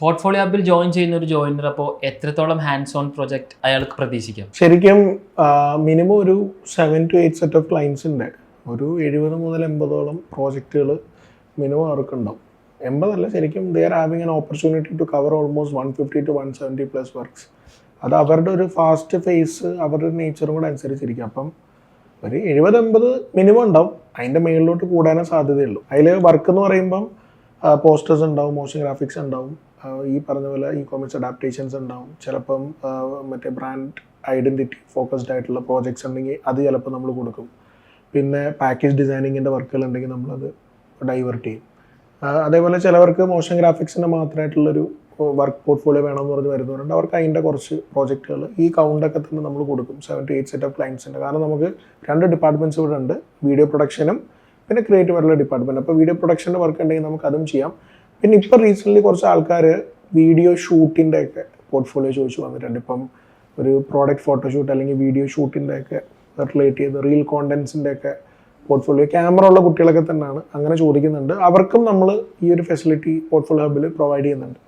Portfolio ഹബിൽ join ചെയ്യുന്ന ഒരു joiner അപ്പോൾ എത്രത്തോളം ഹാൻഡ്സ് ഓൺ പ്രൊജക്ട് അയാൾക്ക് പ്രതീക്ഷിക്കാം? ശരിക്കും മിനിമം ഒരു 7 to 8 സെറ്റ് ഓഫ് ക്ലയൻസിൻ്റെ ഒരു 70 മുതൽ 80ഓളം പ്രോജക്റ്റുകൾ മിനിമം അവർക്കുണ്ടാവും. 80 ശരിക്കും they are having an opportunity to cover almost 150 to 170+ works. അത് അവരുടെ ഒരു ഫാസ്റ്റ് ഫേസ് അവരുടെ നേച്ചറും കൂടെ അനുസരിച്ചിരിക്കും. അപ്പം ഒരു 70-80 മിനിമം ഉണ്ടാവും, അതിൻ്റെ മേളിലോട്ട് കൂടാനേ സാധ്യതയുള്ളൂ. അതിൽ വർക്ക് എന്ന് പറയുമ്പം പോസ്റ്റേഴ്സ് ഉണ്ടാവും, മോഷൻ ഗ്രാഫിക്സ് ഉണ്ടാവും, ഈ പറഞ്ഞ പോലെ ഇ-കൊമേഴ്സ് അഡാപ്റ്റേഷൻസ് ഉണ്ടാവും, ചിലപ്പം മറ്റേ ബ്രാൻഡ് ഐഡൻറ്റിറ്റി ഫോക്കസ്ഡ് ആയിട്ടുള്ള പ്രോജക്ട്സ് ഉണ്ടെങ്കിൽ അത് ചിലപ്പോൾ നമ്മൾ കൊടുക്കും. പിന്നെ പാക്കേജ് ഡിസൈനിങ്ങിൻ്റെ വർക്കുകൾ ഉണ്ടെങ്കിൽ നമ്മളത് ഡൈവേർട്ട് ചെയ്യും. അതേപോലെ ചിലവർക്ക് മോഷൻ ഗ്രാഫിക്സിൻ്റെ മാത്രമായിട്ടുള്ളൊരു വർക്ക് പോർട്ട്ഫോളിയോ വേണമെന്ന് പറഞ്ഞ് വരുന്നവരുണ്ട്. അവർക്ക് അതിൻ്റെ കുറച്ച് പ്രോജക്റ്റുകൾ ഈ കൗണ്ടൊക്കെ തന്നെ നമ്മൾ കൊടുക്കും, 7 to 8 സെറ്റ് ഓഫ് ക്ലയൻസിൻ്റെ. കാരണം നമുക്ക് 2 ഡിപ്പാർട്ട്മെൻറ്റ്സ് ഇവിടെ ഉണ്ട്, വീഡിയോ പ്രൊഡക്ഷനും പിന്നെ ക്രിയേറ്റീവ് ആയിട്ടുള്ള ഡിപ്പാർട്ട്മെൻറ്റ്. അപ്പോൾ വീഡിയോ പ്രൊഡക്ഷൻ്റെ വർക്ക് ഉണ്ടെങ്കിൽ നമുക്ക് അതും ചെയ്യാം. പിന്നെ ഇപ്പോൾ റീസെൻ്റ്ലി കുറച്ച് ആൾക്കാർ വീഡിയോ ഷൂട്ടിൻ്റെ ഒക്കെ പോർട്ട്ഫോളിയോ ചോദിച്ചു വന്നിട്ടുണ്ട്. ഇപ്പം ഒരു പ്രോഡക്റ്റ് ഫോട്ടോഷൂട്ട് അല്ലെങ്കിൽ വീഡിയോ ഷൂട്ടിൻ്റെ ഒക്കെ റിലേറ്റ് ചെയ്ത് റീൽ കോണ്ടൻസിൻ്റെ ഒക്കെ പോർട്ട്ഫോളിയോ ക്യാമറ ഉള്ള കുട്ടികളൊക്കെ തന്നെയാണ് അങ്ങനെ ചോദിക്കുന്നുണ്ട്. അവർക്കും നമ്മൾ ഈ ഒരു ഫെസിലിറ്റി പോർട്ട്ഫോളിയോ ഹബിൽ പ്രൊവൈഡ് ചെയ്യുന്നുണ്ട്.